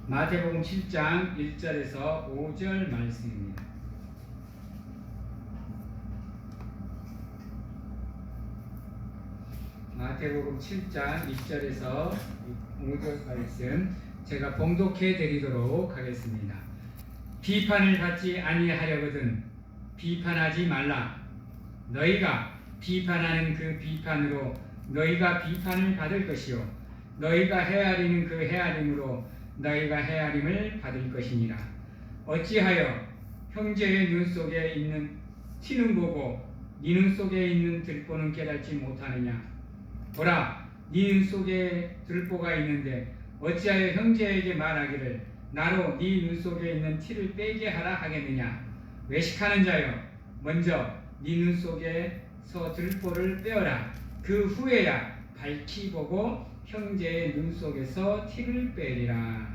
마태복음 7장 1절에서 5절 말씀입니다. 마태복음 7장 1절에서 5절 말씀 제가 봉독해 드리도록 하겠습니다. 비판을 받지 아니하려거든 비판하지 말라. 너희가 비판하는 그 비판으로 너희가 비판을 받을 것이요 너희가 헤아리는 그 헤아림으로 너희가 헤아림을 받을 것이니라. 어찌하여 형제의 눈 속에 있는 티는 보고 네 눈 속에 있는 들보는 깨닫지 못하느냐. 보라, 네 눈 속에 들보가 있는데 어찌하여 형제에게 말하기를 나로 네 눈 속에 있는 티를 빼게 하라 하겠느냐. 외식하는 자여, 먼저 네 눈 속에서 들보를 빼어라. 그 후에야 밝히 보고 형제의 눈 속에서 티를 빼리라.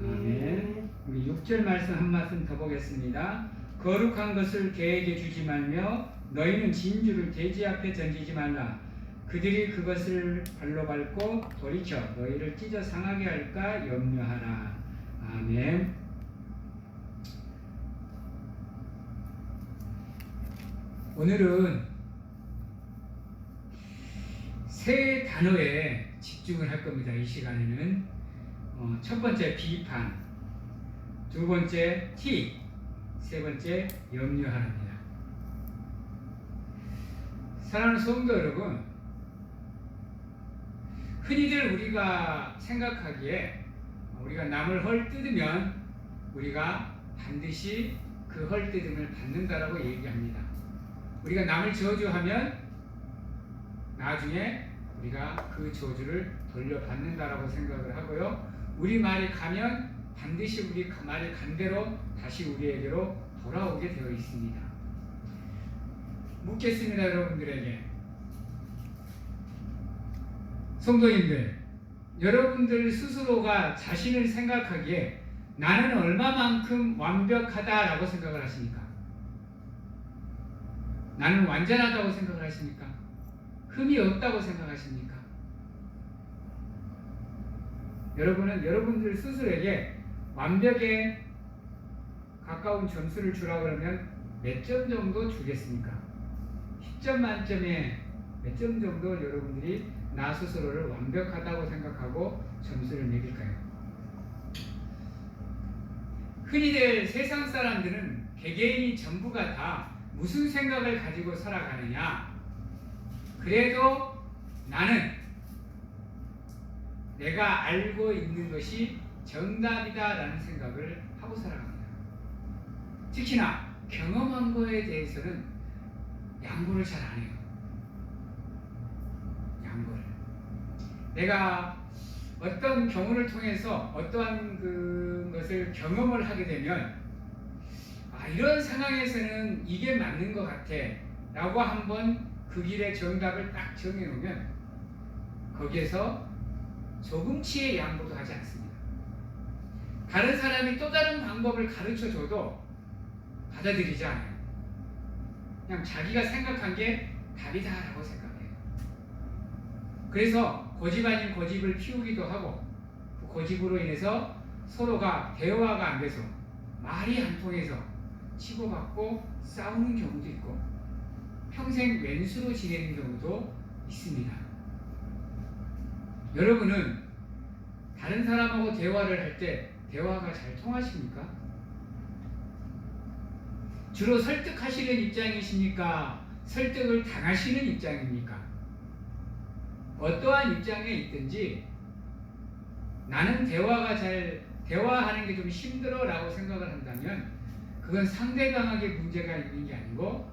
아멘. 우리 6절 말씀 한 말씀 더 보겠습니다. 거룩한 것을 개에게 주지 말며 너희는 진주를 돼지 앞에 던지지 말라. 그들이 그것을 발로 밟고 돌이켜 너희를 찢어 상하게 할까 염려하라. 아멘. 오늘은 세 단어에 집중을 할 겁니다. 이 시간에는 첫 번째 비판, 두 번째 티, 세 번째 염려하랍니다. 사랑하는 성도 여러분, 흔히들 우리가 생각하기에 우리가 남을 헐뜯으면 우리가 반드시 그 헐뜯음을 받는다라고 얘기합니다. 우리가 남을 저주하면 나중에 우리가 그 저주를 돌려받는다라고 생각을 하고요. 우리 말이 가면 반드시 우리 말이 간 대로 다시 우리에게로 돌아오게 되어 있습니다. 묻겠습니다, 여러분들에게. 성도님들, 여러분들 스스로가 자신을 생각하기에 나는 얼마만큼 완벽하다라고 생각을 하십니까? 나는 완전하다고 생각을 하십니까? 흠이 없다고 생각하십니까? 여러분은 여러분들 스스로에게 완벽에 가까운 점수를 주라고 그러면 몇 점 정도 주겠습니까? 10점 만점에 몇 점 정도 여러분들이 나 스스로를 완벽하다고 생각하고 점수를 매길까요? 흔히들 세상 사람들은 개개인이 전부가 다 무슨 생각을 가지고 살아가느냐. 그래도 나는 내가 알고 있는 것이 정답이다 라는 생각을 하고 살아갑니다. 특히나 경험한 거에 대해서는 양보를 잘 안 해요. 양보를. 내가 어떤 경우를 통해서 어떠한 것을 경험을 하게 되면 이런 상황에서는 이게 맞는 것 같아 라고 한번 그 길의 정답을 딱 정해놓으면 거기에서 조금치의 양보도 하지 않습니다. 다른 사람이 또 다른 방법을 가르쳐줘도 받아들이지 않아요. 그냥 자기가 생각한 게 답이다라고 생각해요. 그래서 고집 아닌 고집을 피우기도 하고 그 고집으로 인해서 서로가 대화가 안 돼서 말이 안 통해서 치고받고 싸우는 경우도 있고 평생 왼수로 지내는 경우도 있습니다. 여러분은 다른 사람하고 대화를 할 때 대화가 잘 통하십니까? 주로 설득하시는 입장이십니까? 설득을 당하시는 입장입니까? 어떠한 입장에 있든지 나는 대화하는 게 좀 힘들어 라고 생각을 한다면 그건 상대방에게 문제가 있는 게 아니고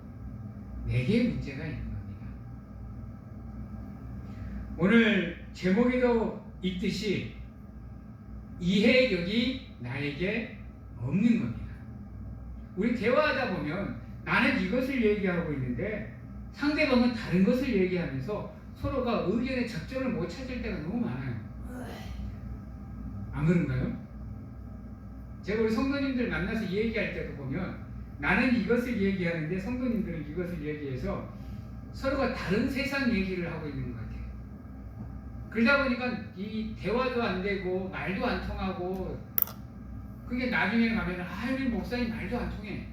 내게 문제가 있는 겁니다. 오늘 제목에도 있듯이 이해력이 나에게 없는 겁니다. 우리 대화하다 보면 나는 이것을 얘기하고 있는데 상대방은 다른 것을 얘기하면서 서로가 의견의 접점을 못 찾을 때가 너무 많아요. 안 그런가요? 제가 우리 성도님들 만나서 얘기할 때도 보면 나는 이것을 얘기하는데 성도님들은 이것을 얘기해서 서로가 다른 세상 얘기를 하고 있는 것 같아요. 그러다 보니까 이 대화도 안 되고 말도 안 통하고 그게 나중에 가면 우리 목사님 말도 안 통해.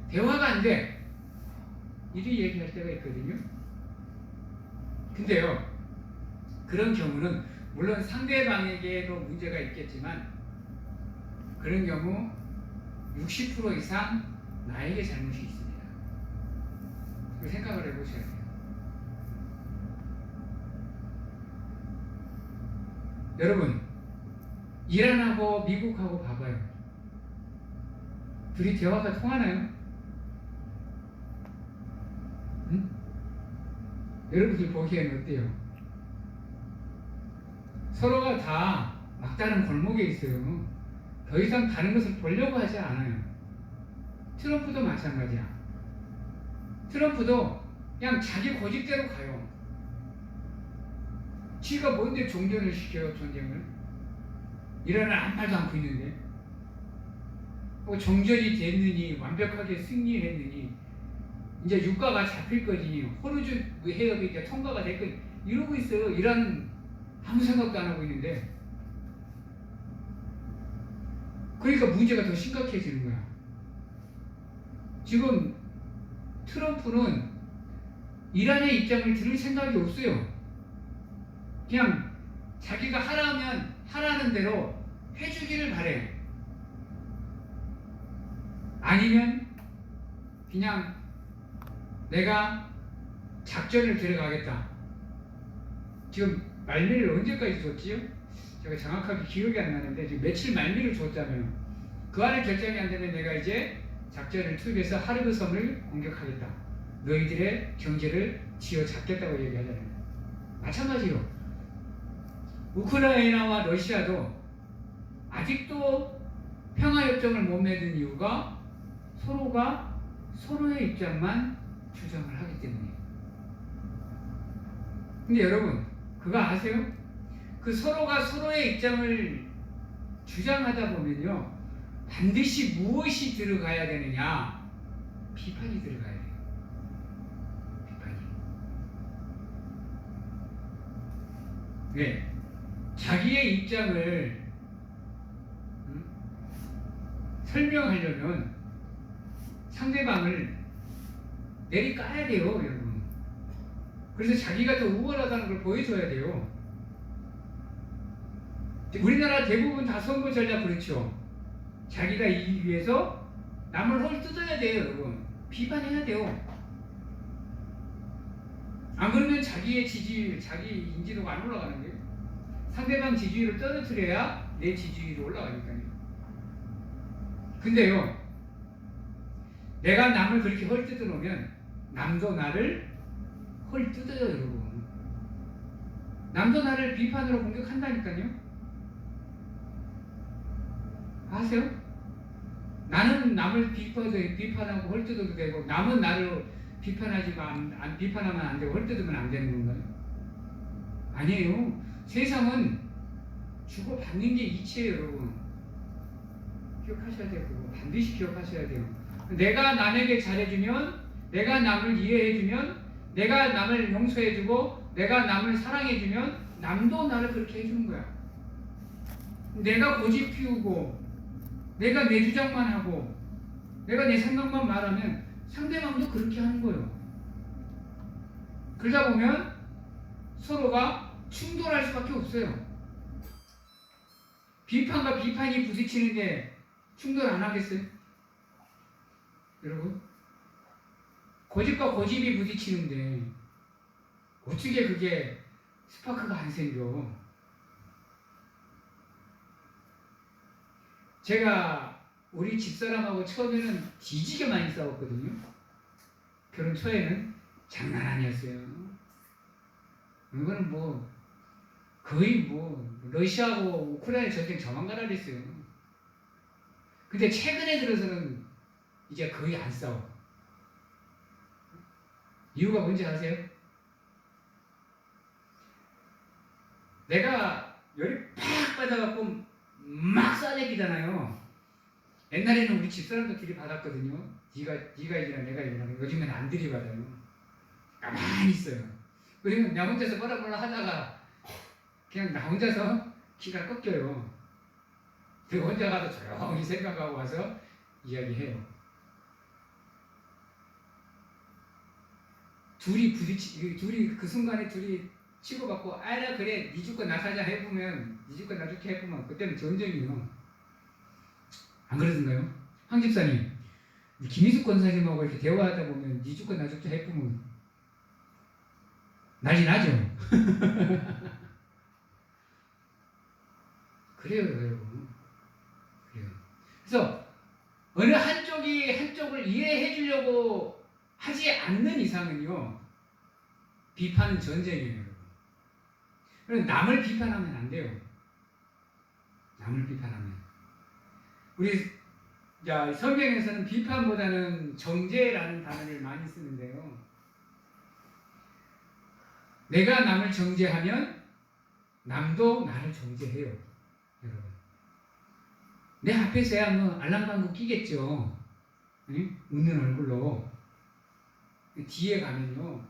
대화가 안 돼. 이리 얘기할 때가 있거든요. 근데요, 그런 경우는 물론 상대방에게도 문제가 있겠지만 그런 경우 60% 이상 나에게 잘못이 있습니다. 그 생각을 해보셔야 돼요. 여러분, 이란하고 미국하고 봐봐요. 둘이 대화가 통하나요? 응? 여러분들 보기에는 어때요? 서로가 다 막다른 골목에 있어요. 더 이상 다른 것을 보려고 하지 않아요. 트럼프도 마찬가지야. 트럼프도 그냥 자기 고집대로 가요. 지가 뭔데 종전을 시켜요, 전쟁을? 이란은 아무 말도 않고 있는데. 뭐 정전이 됐느니, 완벽하게 승리했느니, 이제 유가가 잡힐 거니, 호르주 해협이 이제 통과가 될 거니, 이러고 있어요. 이란은 아무 생각도 안 하고 있는데. 그러니까 문제가 더 심각해지는 거야. 지금 트럼프는 이란의 입장을 들을 생각이 없어요. 그냥 자기가 하라면 하라는 대로 해주기를 바래요. 아니면 그냥 내가 작전을 들어가겠다. 지금 말미를 언제까지 줬지요? 제가 정확하게 기억이 안 나는데 지금 며칠 말미를 줬잖아요. 그 안에 결정이 안 되면 내가 이제 작전을 투입해서 하르브 섬을 공격하겠다. 너희들의 경제를 쥐어잡겠다고 얘기하잖아요. 마찬가지로 우크라이나와 러시아도 아직도 평화협정을 못 맺은 이유가 서로가 서로의 입장만 주장을 하기 때문이에요. 근데 여러분, 그거 아세요? 그 서로가 서로의 입장을 주장하다 보면요, 반드시 무엇이 들어가야 되느냐? 비판이 들어가야 돼요. 비판이. 네. 자기의 입장을 설명하려면 상대방을 내리까야 돼요, 여러분. 그래서 자기가 더 우월하다는 걸 보여줘야 돼요. 우리나라 대부분 다 선거 전략 그렇죠. 자기가 이기기 위해서 남을 헐뜯어야 돼요, 여러분. 비판해야 돼요. 안 그러면 자기의 지지율, 자기 인지도가 안 올라가는 거예요. 상대방 지지율을 떨어뜨려야 내 지지율이 올라가니까요. 근데요, 내가 남을 그렇게 헐뜯어 놓으면 남도 나를 헐뜯어요, 여러분. 남도 나를 비판으로 공격한다니까요. 아세요? 나는 남을 비판하고 헐뜯어도 되고, 남은 나를 비판하지만 비판하면 안 되고 헐뜯으면 안 되는 건가요? 아니에요. 세상은 주고받는 게 이치예요, 여러분. 기억하셔야 돼요. 그거 반드시 기억하셔야 돼요. 내가 남에게 잘해주면, 내가 남을 이해해주면, 내가 남을 용서해주고, 내가 남을 사랑해주면 남도 나를 그렇게 해주는 거야. 내가 고집 피우고, 내가 내 주장만 하고, 내가 내 생각만 말하면 상대방도 그렇게 하는 거예요. 그러다 보면 서로가 충돌할 수밖에 없어요. 비판과 비판이 부딪히는데 충돌 안 하겠어요? 여러분? 고집과 고집이 부딪히는데 어떻게 그게 스파크가 안 생겨? 제가 우리 집사람하고 처음에는 뒤지게 많이 싸웠거든요. 결혼 초에는 장난 아니었어요. 이거는 뭐 거의 뭐 러시아하고 우크라이나 전쟁 저만 가라 그랬어요. 근데 최근에 들어서는 이제 거의 안 싸워. 이유가 뭔지 아세요? 내가 열이 팍 받아갖고 막 쏴대기잖아요. 옛날에는 우리 집사람도 들이받았거든요. 네가 이기라 내가 이기라. 요즘엔 안 들이받아요. 가만히 있어요. 그러면 나 혼자서 뭐라 하다가 그냥 나 혼자서 기가 꺾여요. 그리고 혼자 가서 조용히 생각하고 와서 이야기해요. 둘이 그 순간에 둘이 치고받고 아라 그래 니 죽고 나 사자 해보면 니 죽고 나 죽게 해보면 그때는 전쟁이요. 안 그러던가요? 황 집사님 김희숙 권사님하고 이렇게 대화하다 보면 니 죽고 나 죽게 해보면 난리 나죠. 그래요 여러분. 그래요. 그래서 어느 한쪽이 한쪽을 이해해 주려고 하지 않는 이상은요 비판은 전쟁이에요 여러분. 그래서 남을 비판하면 안 돼요. 남을 비판하면 우리 성경에서는 비판보다는 정죄라는 단어를 많이 쓰는데요. 내가 남을 정죄하면 남도 나를 정죄해요 여러분. 내 앞에서야 뭐 알랑방구 끼겠죠. 응? 웃는 얼굴로. 뒤에 가면요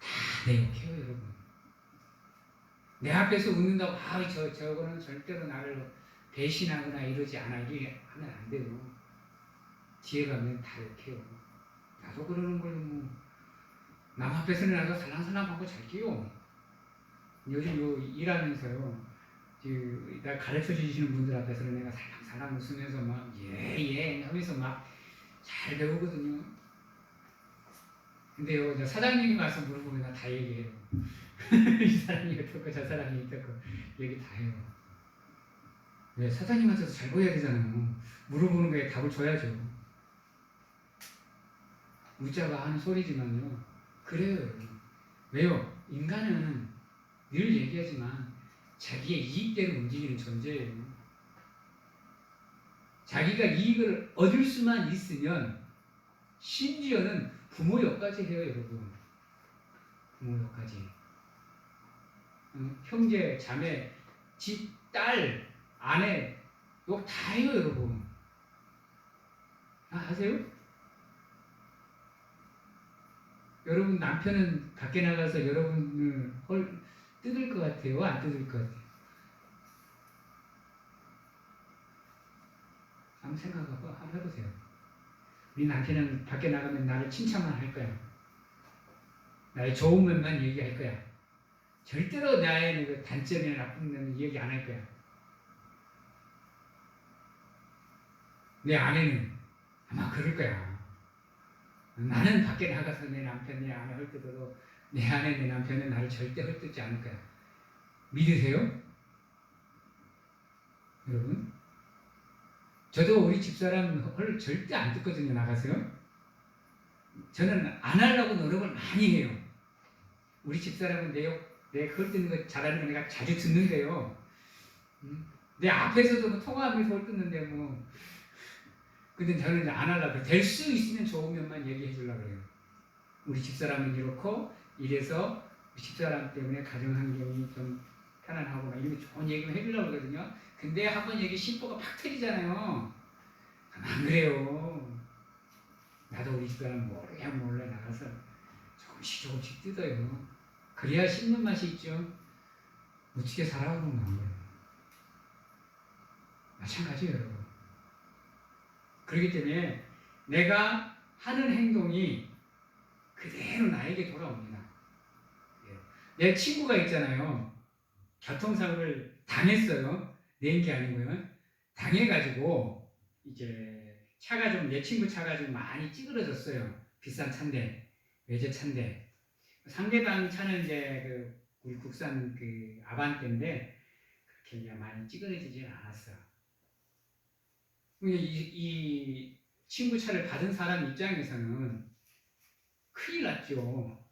다 내 욕해요 여러분. 내 앞에서 웃는다고 저거는 절대로 나를 배신하거나 이러지 않아 이렇게 하면 안 돼요. 뒤에 가면 다 욕해요. 나도 그러는 걸로 뭐 남 앞에서는 나도 살랑살랑하고 잘게요. 요즘 일하면서요 나 가르쳐 주시는 분들 앞에서는 내가 살랑살랑 웃으면서 막 예 하면서 막 잘 배우거든요. 근데요 사장님이 와서 물어보면 나 다 얘기해요. 이 사람이 어떻고 저 사람이 어떻고 얘기 다 해요. 왜 사장님한테도 잘 보여야 되잖아요. 물어보는 거에 답을 줘야죠. 무자가 하는 소리지만요. 그래요. 왜요? 인간은 늘 얘기하지만 자기의 이익대로 움직이는 존재예요. 자기가 이익을 얻을 수만 있으면 심지어는 부모 욕까지 해요 여러분. 부모 욕까지. 형제, 자매, 집, 딸, 아내 욕 다 해요 여러분. 아세요? 여러분 남편은 밖에 나가서 여러분을 뜯을 것 같아요? 안 뜯을 것 같아요? 한번 생각하고 한번 해보세요. 우리 남편은 밖에 나가면 나를 칭찬만 할 거야. 나의 좋은 면만 얘기할 거야. 절대로 나의 그 단점이나 나쁜 면 얘기 안 할 거야. 내 아내는 아마 그럴 거야. 나는 밖에 나가서 내 남편, 내 아내 헐뜯어도 내 아내, 내 남편은 나를 절대 헐뜯지 않을 거야. 믿으세요? 여러분? 저도 우리 집사람 헐 절대 안 듣거든요, 나가서요. 저는 안 하려고 노력을 많이 해요. 우리 집사람은 내 헐뜯는 거 잘하는 거 내가 자주 듣는데요. 내 앞에서도 뭐 통화하면서 헐뜯는데 뭐. 근데 저는 이제 안 하려고 될 수 있으면 좋은 면만 얘기해 주려고 그래요. 우리 집사람은 이렇고 이래서 집사람 때문에 가정 환경이 좀 편안하고 막 이런 좋은 얘기를 해주려고 그러거든요. 근데 한번 얘기 심보가 팍 터지잖아요. 안 그래요. 나도 우리 집사람 몰래 나가서 조금씩 뜯어요. 그래야 씹는 맛이 있죠. 어떻게 살아가는 건 안 그래요. 마찬가지예요, 여러분. 그렇기 때문에 내가 하는 행동이 그대로 나에게 돌아옵니다. 내 친구가 있잖아요. 교통사고를 당했어요. 낸 게 아니고요. 당해가지고 이제 차가 좀 내 친구 차가 좀 많이 찌그러졌어요. 비싼 차인데 외제차인데 상대방 차는 이제 우리 국산 아반떼인데 그렇게 많이 찌그러지진 않았어요. 이 친구 차를 받은 사람 입장에서는 큰일 났죠.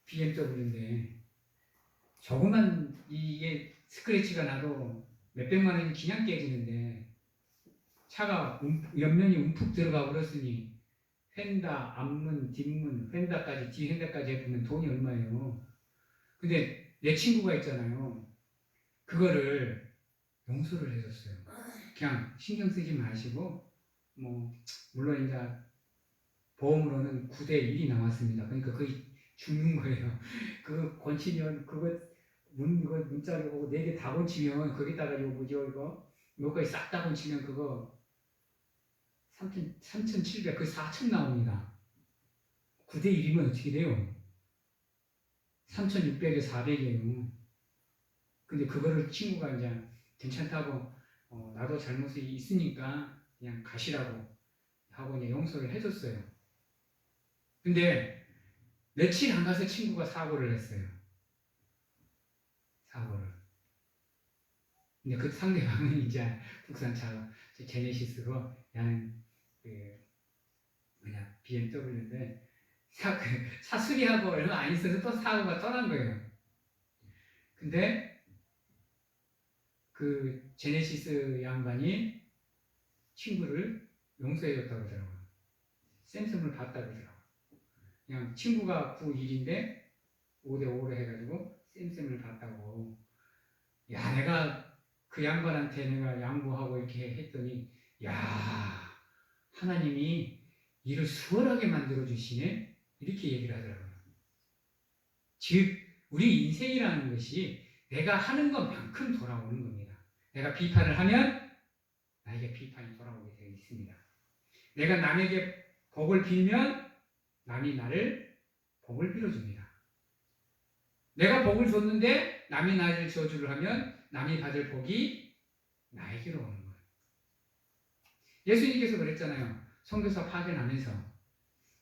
BMW인데 조그만 이게 스크래치가 나도 몇백만 원이 그냥 깨지는데 차가 옆면이 움푹 들어가 버렸으니 휀다, 앞문, 뒷문, 휀다까지, 뒤핸다까지 해보면 돈이 얼마예요. 근데 내 친구가 있잖아요. 그거를 용서를 해줬어요. 그냥 신경 쓰지 마시고 물론 이제 보험으로는 9대 1이 나왔습니다. 그러니까 거의 죽는 거예요. 그거 건치면 그거 문자로 보고 4개 다 건치면 거기다가 이거 뭐죠 이거 뭐까지 싹 다 붙이면 그거 3,700, 그 4천 나옵니다. 9대 1이면 어떻게 돼요? 3,600에 400이에요. 근데 그거를 친구가 이제 괜찮다고, 나도 잘못이 있으니까 그냥 가시라고 하고 이제 용서를 해줬어요. 근데 며칠 안 가서 친구가 사고를 했어요. 사고를. 근데 그 상대방은 이제 국산차 제네시스로 야는 BMW인데 사수리하고 얼마 안 있어서 또 사고가 떠난 거예요. 근데 그 제네시스 양반이 친구를 용서해줬다고 그러더라고요. 쌤쌤을 봤다고 그러더라고요. 그냥 친구가 9-1인데 5대5로 해가지고 쌤쌤을 봤다고. 야, 내가 그 양반한테 내가 양보하고 이렇게 했더니, 야, 하나님이 일을 수월하게 만들어주시네? 이렇게 얘기를 하더라고요. 즉, 우리 인생이라는 것이 내가 하는 것만큼 돌아오는 겁니다. 내가 비판을 하면 나에게 비판이 돌아오게 되어 있습니다. 내가 남에게 복을 빌면 남이 나를 복을 빌어줍니다. 내가 복을 줬는데 남이 나를 저주를 하면 남이 받을 복이 나에게로 오는 거예요. 예수님께서 그랬잖아요. 선교사 파견하면서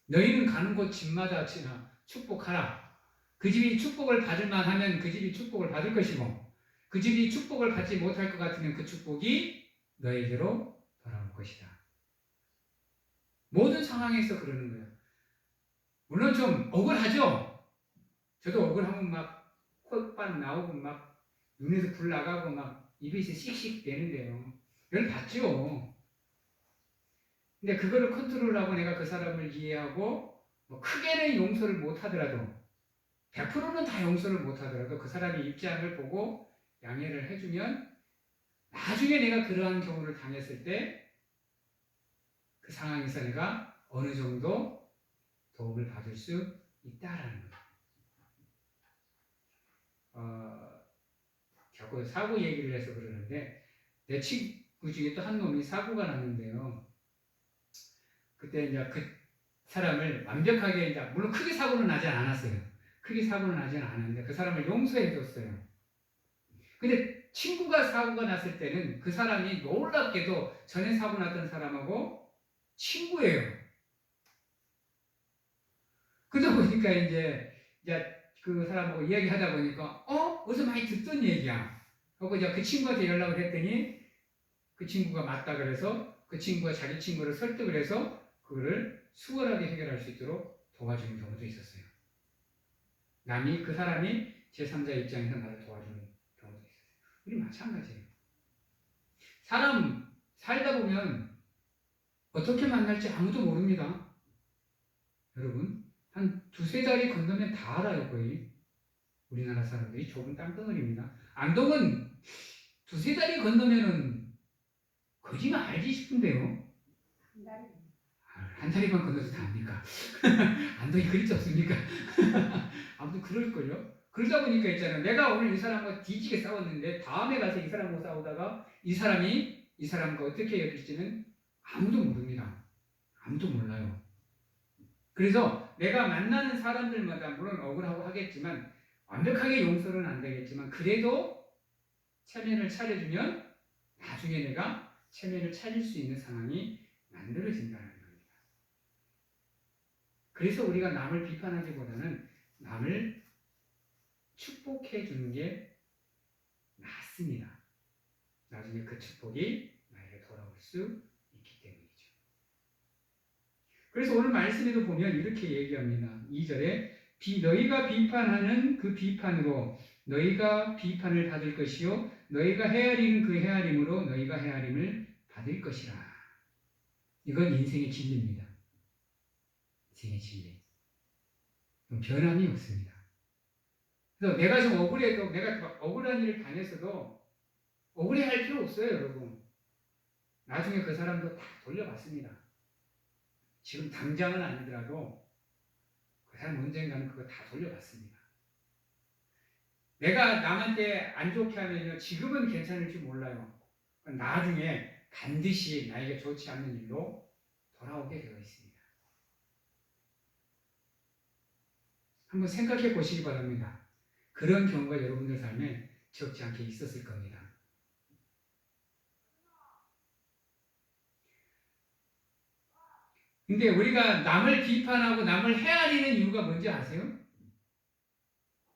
너희는 가는 곳 집마다 축복하라. 그 집이 축복을 받을 만하면 그 집이 축복을 받을 것이고 그 집이 축복을 받지 못할 것 같으면 그 축복이 너에게로 돌아올 것이다. 모든 상황에서 그러는 거예요. 물론 좀 억울하죠. 저도 억울하면 막 콧반 나오고 막 눈에서 불 나가고 막 입에서 씩씩 되는데요. 열 받죠. 근데 그거를 컨트롤하고 내가 그 사람을 이해하고 뭐 크게는 용서를 못 하더라도 100%는 다 용서를 못 하더라도 그 사람의 입장을 보고 양해를 해주면 나중에 내가 그러한 경우를 당했을 때 그 상황에서 내가 어느 정도 도움을 받을 수 있다라는 거예요. 자꾸 사고 얘기를 해서 그러는데 내 친구 중에 또 한 놈이 사고가 났는데요. 그때 이제 그 사람을 완벽하게 이제 물론 크게 사고는 나지 않았어요. 크게 사고는 나지는 않았는데 그 사람을 용서해 줬어요. 근데 친구가 사고가 났을 때는 그 사람이 놀랍게도 전에 사고 났던 사람하고 친구예요. 그러다 보니까 이제 그 사람하고 이야기하다 보니까 어디서 많이 듣던 얘기야. 하고 이제 그 친구한테 연락을 했더니 그 친구가 맞다 그래서 그 친구가 자기 친구를 설득을 해서 그거를 수월하게 해결할 수 있도록 도와주는 경우도 있었어요. 그 사람이 제3자 입장에서 나를 도와주는 경우도 있었어요. 우리 마찬가지예요. 사람 살다 보면 어떻게 만날지 아무도 모릅니다. 여러분, 한 2-3달이 건너면 다 알아요, 거의. 우리나라 사람들이 좁은 땅덩어리입니다. 안동은 2-3달이 건너면은 거지만 알지 싶은데요. 한 다리만 건너서 다 압니까? 안동이 그리 없습니까? 아무튼 그럴걸요? 그러다 보니까 있잖아요. 내가 오늘 이 사람과 뒤지게 싸웠는데 다음에 가서 이 사람하고 싸우다가 이 사람이 이 사람과 어떻게 여길지는 아무도 모릅니다. 아무도 몰라요. 그래서 내가 만나는 사람들마다 물론 억울하고 하겠지만 완벽하게 용서는 안 되겠지만 그래도 체면을 차려주면 나중에 내가 체면을 차릴 수 있는 상황이 만들어진다는 겁니다. 그래서 우리가 남을 비판하기보다는 남을 축복해 주는 게 낫습니다. 나중에 그 축복이 나에게 돌아올 수 있기 때문이죠. 그래서 오늘 말씀에도 보면 이렇게 얘기합니다. 2절에 너희가 비판하는 그 비판으로 너희가 비판을 받을 것이요 너희가 헤아리는 그 헤아림으로 너희가 헤아림을 받을 것이라. 이건 인생의 진리입니다. 인생의 진리. 변함이 없습니다. 그래서 내가 좀 억울해도 내가 억울한 일을 당했어도 억울해할 필요 없어요, 여러분. 나중에 그 사람도 다 돌려받습니다. 지금 당장은 아니더라도 그 사람 언젠가는 그거 다 돌려받습니다. 내가 남한테 안 좋게 하면요, 지금은 괜찮을지 몰라요. 나중에 반드시 나에게 좋지 않는 일로 돌아오게 되어 있습니다. 한번 생각해 보시기 바랍니다. 그런 경우가 여러분들 삶에 적지 않게 있었을 겁니다. 근데 우리가 남을 비판하고 남을 헤아리는 이유가 뭔지 아세요?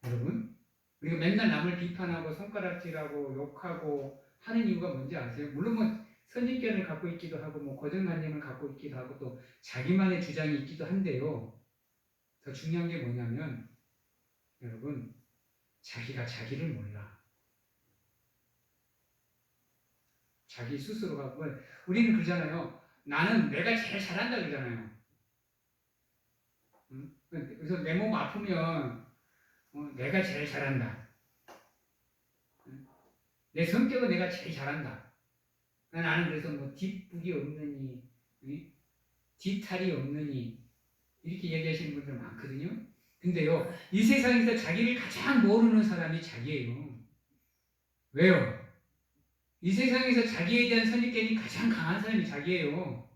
여러분? 우리가 맨날 남을 비판하고 손가락질하고 욕하고 하는 이유가 뭔지 아세요? 물론 뭐 선입견을 갖고 있기도 하고 뭐 고정관념을 갖고 있기도 하고 또 자기만의 주장이 있기도 한데요. 더 중요한 게 뭐냐면 여러분 자기가 자기를 몰라. 자기 스스로가 우리는 그러잖아요. 나는 내가 제일 잘한다 그러잖아요. 응? 그래서 내 몸 아프면 내가 제일 잘한다. 응? 내 성격은 내가 제일 잘한다. 나는 그래서 뭐 뒷북이 없느니 뒤탈이 없느니 이렇게 얘기하시는 분들 많거든요. 근데요, 이 세상에서 자기를 가장 모르는 사람이 자기예요. 왜요? 이 세상에서 자기에 대한 선입견이 가장 강한 사람이 자기예요.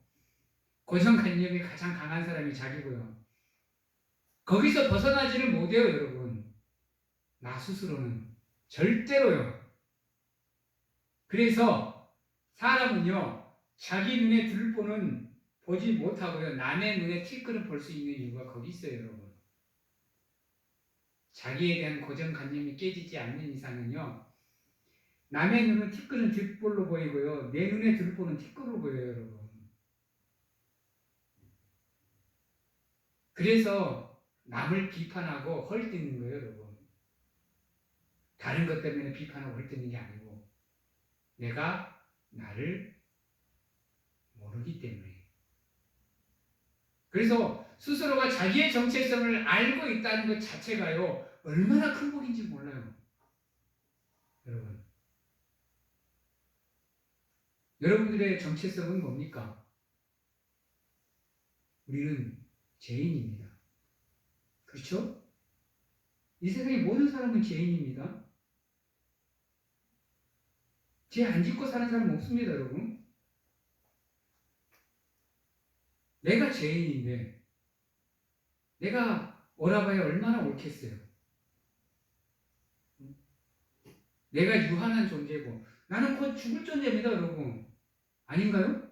고정관념이 가장 강한 사람이 자기고요. 거기서 벗어나지를 못해요, 여러분. 나 스스로는. 절대로요. 그래서 사람은요, 자기 눈에 들보는 보지 못하고요, 남의 눈에 티끌을 볼 수 있는 이유가 거기 있어요, 여러분. 자기에 대한 고정관념이 깨지지 않는 이상은요, 남의 눈은 티끌은 뒷볼로 보이고요, 내 눈에 들보는 티끌로 보여요, 여러분. 그래서 남을 비판하고 헐뜯는 거예요, 여러분. 다른 것 때문에 비판하고 헐뜯는 게 아니고 내가 나를 모르기 때문에. 그래서 스스로가 자기의 정체성을 알고 있다는 것 자체가요, 얼마나 큰 복인지 몰라요. 여러분. 여러분들의 정체성은 뭡니까? 우리는 죄인입니다. 그렇죠? 이 세상의 모든 사람은 죄인입니다. 죄 안 짓고 사는 사람 없습니다, 여러분. 내가 죄인인데 내가 옳아봐야 얼마나 옳겠어요. 내가 유한한 존재고 나는 곧 죽을 존재입니다, 여러분. 아닌가요?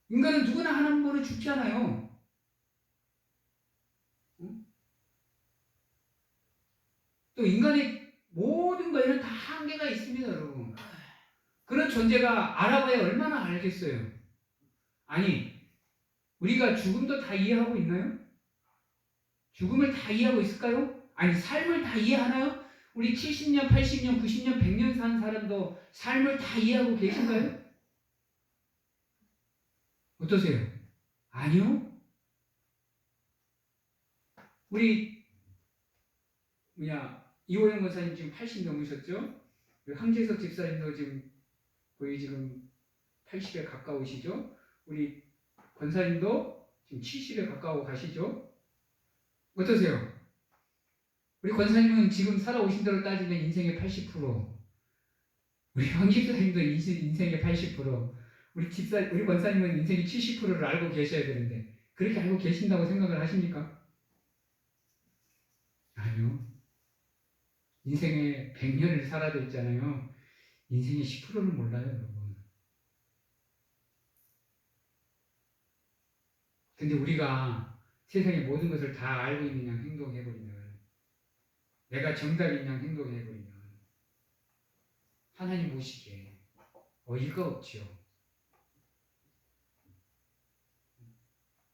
인간은 누구나 한 번은 죽잖아요. 또 인간의 모든 것에는 다 한계가 있습니다, 여러분. 그런 존재가 알아봐야 얼마나 알겠어요. 아니, 우리가 죽음도 다 이해하고 있나요? 죽음을 다 이해하고 있을까요? 아니, 삶을 다 이해하나요? 우리 70년, 80년, 90년, 100년 산 사람도 삶을 다 이해하고 계신가요? 어떠세요? 아니요? 우리 이호영 권사님 지금 80 넘으셨죠? 황재석 집사님도 지금 거의 지금 80에 가까우시죠? 우리 권사님도 지금 70에 가까워 가시죠? 어떠세요? 우리 권사님은 지금 살아오신 대로 따지면 인생의 80%, 우리 황 집사님도 인생의 80%, 우리 권사님은 인생의 70%를 알고 계셔야 되는데 그렇게 알고 계신다고 생각을 하십니까? 아니요. 인생의 100년을 살아도 있잖아요. 인생의 10%를 몰라요, 여러분. 근데 우리가 세상의 모든 것을 다 알고 있는 양 행동해버리면, 내가 정답인 양 행동해버리면 하나님 보시기에 어이가 없지요.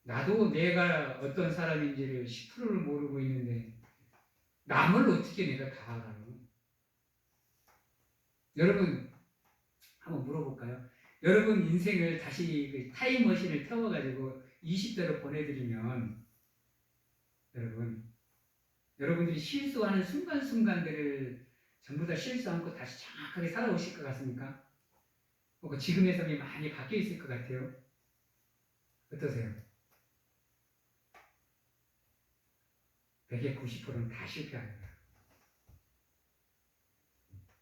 나도 내가 어떤 사람인지를 10%를 모르고 있는데 남을 어떻게 내가 다 알아요? 여러분 한번 물어볼까요? 여러분 인생을 다시 그 타임머신을 태워가지고 20대로 보내드리면 여러분들이 실수하는 순간순간들을 전부 다 실수 않고 다시 정확하게 살아오실 것 같습니까? 혹은 지금의 삶이 많이 바뀌어 있을 것 같아요? 어떠세요? 100의 90%는 다 실패하는 거예요.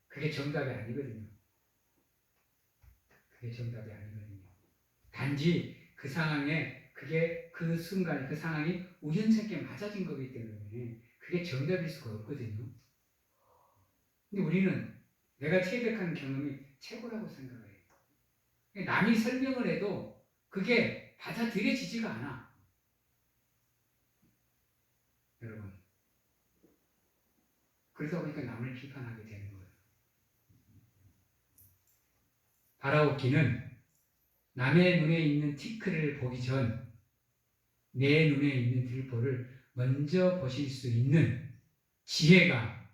그게 정답이 아니거든요. 그게 정답이 아니거든요. 단지 그 상황에 그게 그 순간 그 상황이 우연찮게 맞아진 거기 때문에 그게 정답일 수가 없거든요. 근데 우리는 내가 체득한 경험이 최고라고 생각을 해요. 남이 설명을 해도 그게 받아들여지지가 않아. 여러분. 그러다 보니까 남을 비판하게 되는 거예요. 바라옵기는 남의 눈에 있는 티끌을 보기 전 내 눈에 있는 들보를 먼저 보실 수 있는 지혜가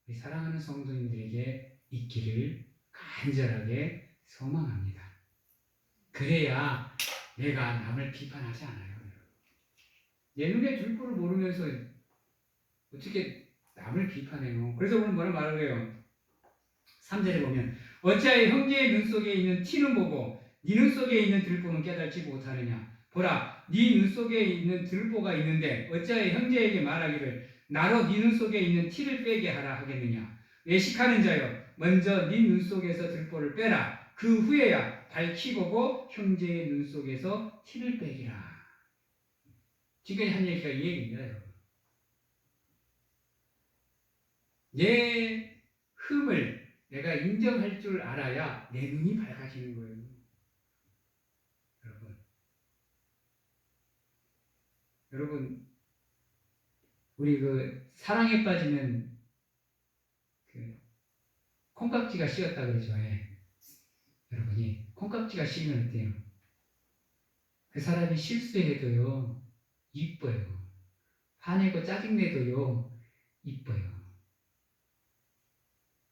우리 사랑하는 성도님들에게 있기를 간절하게 소망합니다. 그래야 내가 남을 비판하지 않아요. 내 눈에 들보를 모르면서 어떻게 남을 비판해요? 그래서 오늘 뭐라 말을 해요? 3절에 보면 어찌하여 형제의 눈 속에 있는 티는 보고 네 눈 속에 있는 들보는 깨닫지 못하느냐? 보라, 네 눈 속에 있는 들보가 있는데 어찌하여 형제에게 말하기를 나로 네 눈 속에 있는 티를 빼게 하라 하겠느냐? 외식하는 자여, 먼저 네 눈 속에서 들보를 빼라. 그 후에야 밝히 보고 형제의 눈 속에서 티를 빼기라. 지금 한 얘기가 이 얘기입니다. 내 흠을 내가 인정할 줄 알아야 내 눈이 밝아지는 거예요. 여러분, 우리 그 사랑에 빠지면 그 콩깍지가 씌었다 그러죠. 예. 여러분이 콩깍지가 씌면 어때요? 그 사람이 실수해도요 이뻐요. 화내고 짜증내도요 이뻐요.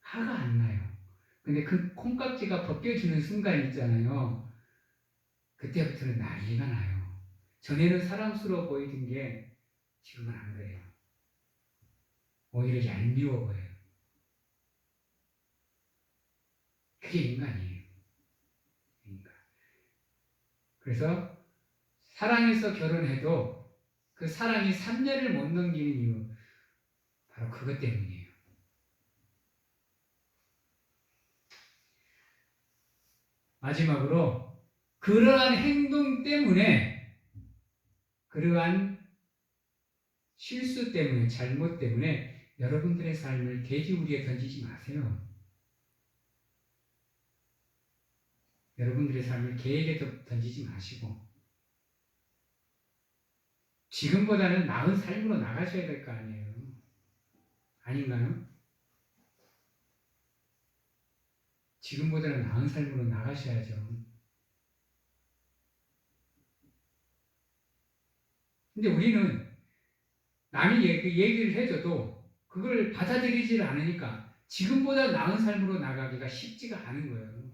화가 안 나요. 근데 그 콩깍지가 벗겨지는 순간 있잖아요. 그때부터는 난리가 나요. 전에는 사랑스러워 보이던 게 지금은 안 그래요. 오히려 얄미워 보여요. 그게 인간이에요. 인간. 그래서 사랑해서 결혼해도 그 사랑이 3년을 못 넘기는 이유 바로 그것 때문이에요. 마지막으로 그러한 행동 때문에 그러한 실수 때문에 잘못 때문에 여러분들의 삶을 돼지우리에 던지지 마세요. 여러분들의 삶을 개에게 던지지 마시고 지금보다는 나은 삶으로 나가셔야 될 거 아니에요. 아닌가요? 지금보다는 나은 삶으로 나가셔야죠. 근데 우리는 남이 얘기를 해줘도 그걸 받아들이질 않으니까 지금보다 나은 삶으로 나가기가 쉽지가 않은 거예요.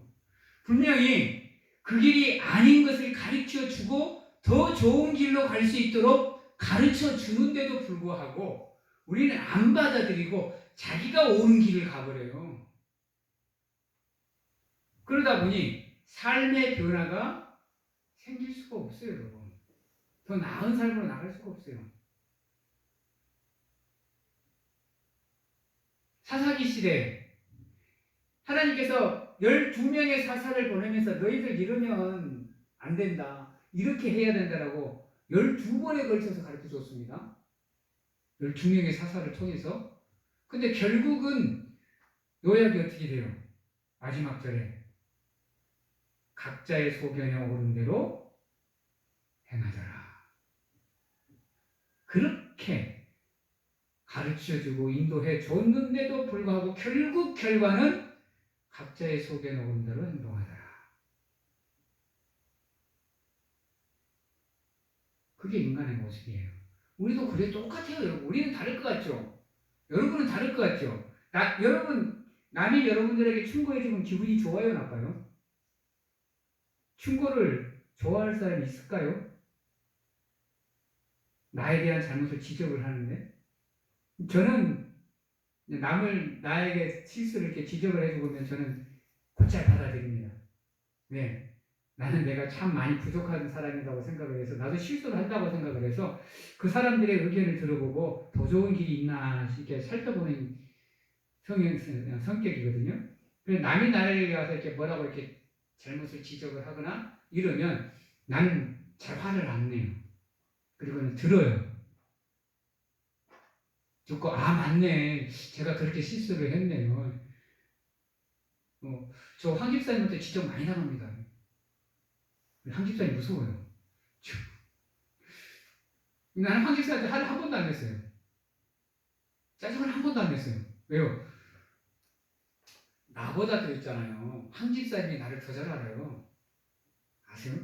분명히 그 길이 아닌 것을 가르쳐 주고 더 좋은 길로 갈 수 있도록 가르쳐 주는데도 불구하고 우리는 안 받아들이고 자기가 옳은 길을 가버려요. 그러다 보니 삶의 변화가 생길 수가 없어요, 여러분. 더 나은 삶으로 나갈 수가 없어요. 사사기 시대 하나님께서 12명의 사사를 보내면서 너희들 이러면 안 된다. 이렇게 해야 된다라고 12번에 걸쳐서 가르쳐 줬습니다. 12명의 사사를 통해서. 근데 결국은 요약이 어떻게 돼요? 마지막 절에 각자의 소견에 오른 대로 행하더라. 그렇게 가르쳐주고 인도해 줬는데도 불구하고 결국 결과는 각자의 소견에 오른 대로 행동하더라. 그게 인간의 모습이에요. 우리도 그래 똑같아요. 여러분. 우리는 다를 것 같죠? 여러분은 다를 것 같죠? 여러분, 남이 여러분들에게 충고해주면 기분이 좋아요, 나빠요? 충고를 좋아할 사람이 있을까요? 나에 대한 잘못을 지적을 하는데 저는 나에게 실수를 이렇게 지적을 해주면 저는 곧잘 받아들입니다. 네. 나는 내가 참 많이 부족한 사람이라고 생각을 해서 나도 실수를 한다고 생각을 해서 그 사람들의 의견을 들어보고 더 좋은 길이 있나 이렇게 살펴보는 성격이거든요. 그래서 남이 나를 가서 이렇게 뭐라고 이렇게 잘못을 지적을 하거나 이러면 나는 잘 화를 안 내요. 그리고는 들어요. 듣고 맞네. 제가 그렇게 실수를 했네요. 저 황 집사님한테 지적 많이 당합니다. 황 집사님 무서워요. 나는 황 집사한테 화를 한 번도 안 냈어요. 짜증을 한 번도 안 냈어요. 왜요? 나보다 더 있잖아요. 황 집사님이 나를 더 잘 알아요. 아세요?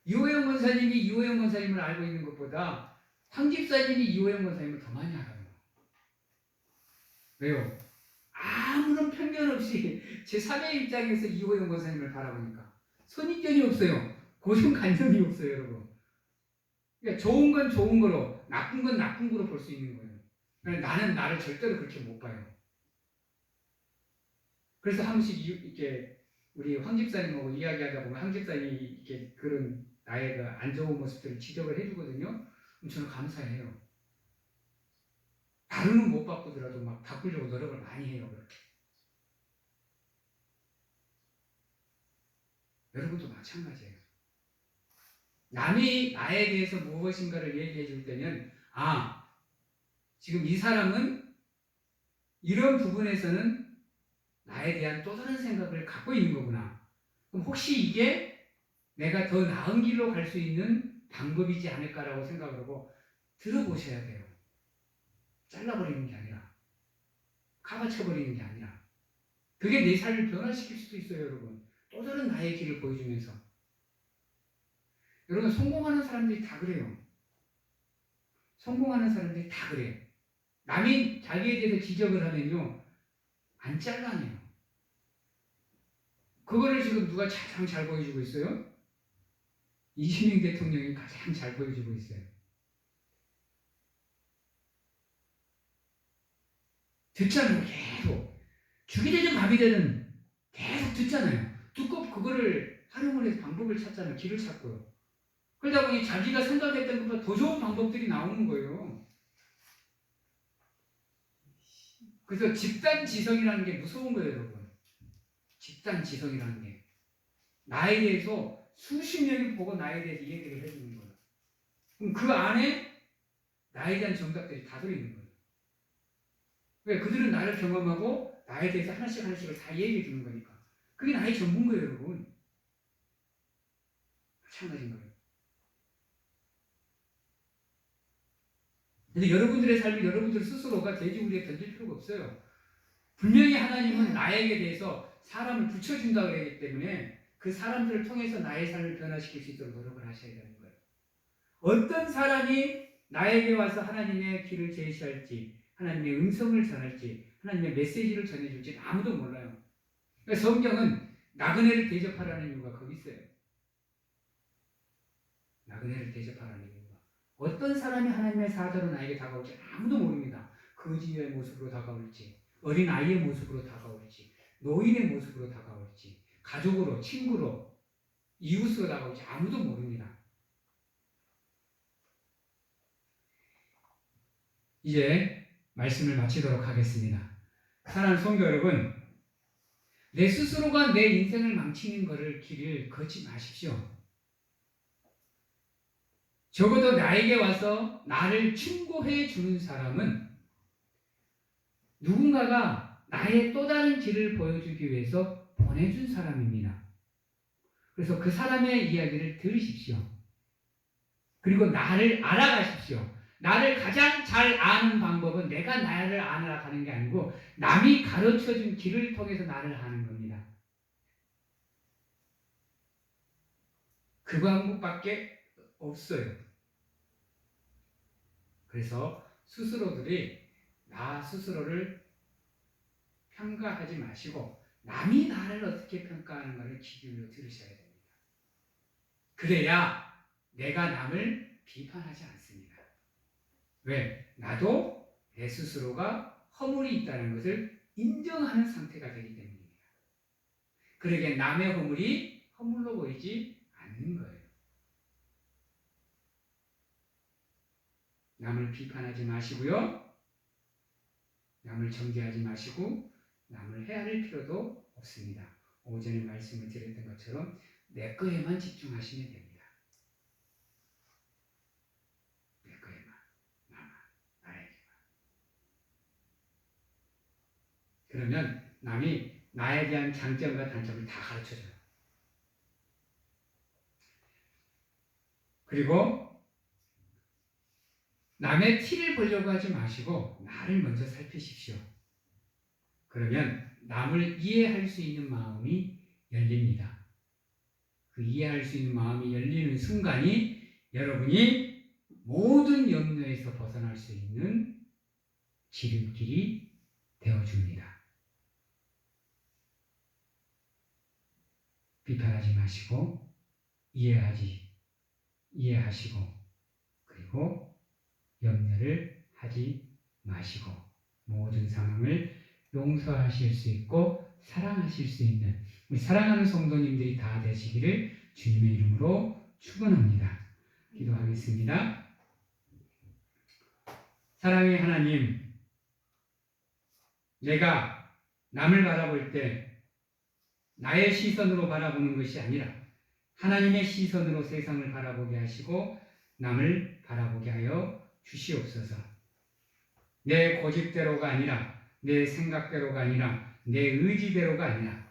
이호영 권사님이 이호영 권사님을 알고 있는 것보다 황 집사님이 이호영 권사님을 더 많이 알아요. 왜요? 아무런 편견 없이 제 3의 입장에서 이호영 권사님을 바라보니까 선입견이 없어요. 고정관념이 없어요, 여러분. 그러니까 좋은 건 좋은 거로, 나쁜 건 나쁜 거로 볼 수 있는 거예요. 그러니까 나는 나를 절대로 그렇게 못 봐요. 그래서 한 번씩 이렇게 우리 황 집사님하고 이야기하다 보면 황 집사님이 이렇게 그런 나의 그 안 좋은 모습들을 지적을 해주거든요. 그럼 저는 감사해요. 다루는 못 바꾸더라도 막 바꾸려고 노력을 많이 해요. 그렇게. 여러분도 마찬가지예요. 남이 나에 대해서 무엇인가를 얘기해 줄 때는 지금 이 사람은 이런 부분에서는 나에 대한 또 다른 생각을 갖고 있는 거구나. 그럼 혹시 이게 내가 더 나은 길로 갈 수 있는 방법이지 않을까라고 생각을 하고 들어보셔야 돼요. 잘라버리는 게 아니라, 카바쳐버리는 게 아니라. 그게 내 삶을 변화시킬 수도 있어요, 여러분. 또 다른 나의 길을 보여주면서. 여러분, 성공하는 사람들이 다 그래요. 성공하는 사람들이 다 그래요. 남이 자기에 대해서 지적을 하면요, 안 잘라내요. 그거를 지금 누가 가장 잘 보여주고 있어요? 이재명 대통령이 가장 잘 보여주고 있어요. 듣잖아요, 계속. 죽이 되든 밥이 되든 계속 듣잖아요. 듣고 그거를 활용을 해서 방법을 찾잖아요. 길을 찾고요. 그러다 보니 자기가 생각했던 것보다 더 좋은 방법들이 나오는 거예요. 그래서 집단지성이라는 게 무서운 거예요, 여러분. 집단지성이라는 게. 나에 대해서 수십 명이 보고 나에 대해서 얘기를 해주는 거예요. 그럼 그 안에 나에 대한 정답들이 다 들어있는 거예요. 왜? 그들은 나를 경험하고 나에 대해서 하나씩을 다 얘기해 주는 거니까. 그게 나의 전부인 거예요, 여러분. 마찬가지인 거예요. 근데 여러분들의 삶이 여러분들 스스로가 돼지우리에 던질 필요가 없어요. 분명히 하나님은 나에게 대해서 사람을 붙여준다고 그러기 때문에 그 사람들을 통해서 나의 삶을 변화시킬 수 있도록 노력을 하셔야 되는 거예요. 어떤 사람이 나에게 와서 하나님의 길을 제시할지, 하나님의 음성을 전할지, 하나님의 메시지를 전해줄지 아무도 몰라요. 그러니까 성경은 나그네를 대접하라는 이유가 거기 있어요. 나그네를 대접하라는 이유가. 어떤 사람이 하나님의 사자로 나에게 다가올지 아무도 모릅니다. 거지의 모습으로 다가올지, 어린 아이의 모습으로 다가올지, 노인의 모습으로 다가올지, 가족으로, 친구로, 이웃으로 다가올지 아무도 모릅니다. 이제 말씀을 마치도록 하겠습니다. 사랑하는 성도 여러분, 내 스스로가 내 인생을 망치는 길을 걷지 마십시오. 적어도 나에게 와서 나를 충고해 주는 사람은 누군가가 나의 또 다른 길을 보여주기 위해서 보내준 사람입니다. 그래서 그 사람의 이야기를 들으십시오. 그리고 나를 알아가십시오. 나를 가장 잘 아는 방법은 내가 나를 알아가는 게 아니고 남이 가르쳐준 길을 통해서 나를 아는 겁니다. 그 방법밖에 없어요. 그래서 스스로들이 나 스스로를 평가하지 마시고 남이 나를 어떻게 평가하는가를 기준으로 들으셔야 됩니다. 그래야 내가 남을 비판하지 않습니다. 왜? 나도 내 스스로가 허물이 있다는 것을 인정하는 상태가 되기 때문입니다. 그러기에 남의 허물이 허물로 보이지 않는 거예요. 남을 비판하지 마시고요. 남을 정죄하지 마시고 남을 헤아릴 필요도 없습니다. 오전에 말씀을 드렸던 것처럼 내 거에만 집중하시면 됩니다. 내 거에만, 나에게만. 그러면 남이 나에 대한 장점과 단점을 다 가르쳐줘요. 그리고 남의 티를 보려고 하지 마시고 나를 먼저 살피십시오. 그러면 남을 이해할 수 있는 마음이 열립니다. 그 이해할 수 있는 마음이 열리는 순간이 여러분이 모든 염려에서 벗어날 수 있는 지름길이 되어줍니다. 비판하지 마시고 이해하시고 그리고 염려를 하지 마시고 모든 상황을 용서하실 수 있고 사랑하실 수 있는 우리 사랑하는 성도님들이 다 되시기를 주님의 이름으로 축원합니다. 기도하겠습니다. 사랑의 하나님, 내가 남을 바라볼 때 나의 시선으로 바라보는 것이 아니라 하나님의 시선으로 세상을 바라보게 하시고 남을 바라보게 하여 주시옵소서. 내 고집대로가 아니라 내 생각대로가 아니라 내 의지대로가 아니라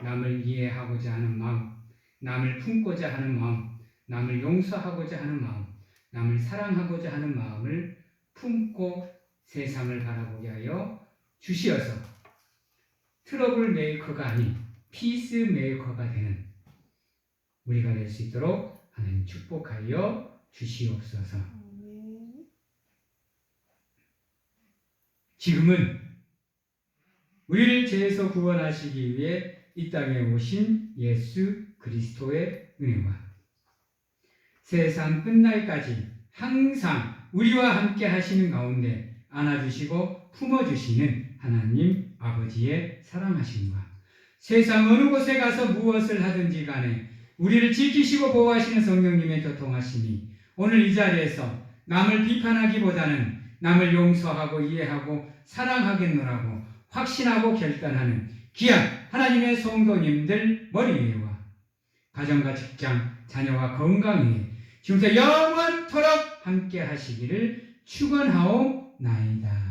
남을 이해하고자 하는 마음, 남을 품고자 하는 마음, 남을 용서하고자 하는 마음, 남을 사랑하고자 하는 마음을 품고 세상을 바라보게 하여 주시어서 트러블 메이커가 아닌 피스 메이커가 되는 우리가 될 수 있도록 하나님 축복하여 주시옵소서. 지금은 우리를 죄에서 구원하시기 위해 이 땅에 오신 예수 그리스도의 은혜와 세상 끝날까지 항상 우리와 함께 하시는 가운데 안아주시고 품어주시는 하나님 아버지의 사랑하심과 세상 어느 곳에 가서 무엇을 하든지 간에 우리를 지키시고 보호하시는 성령님의 교통하심이 오늘 이 자리에서 남을 비판하기보다는 남을 용서하고 이해하고 사랑하겠노라고 확신하고 결단하는 귀한 하나님의 성도님들 머리 위에와 가정과 직장, 자녀와 건강 위에 지금부터 영원토록 함께 하시기를 축원하옵나이다.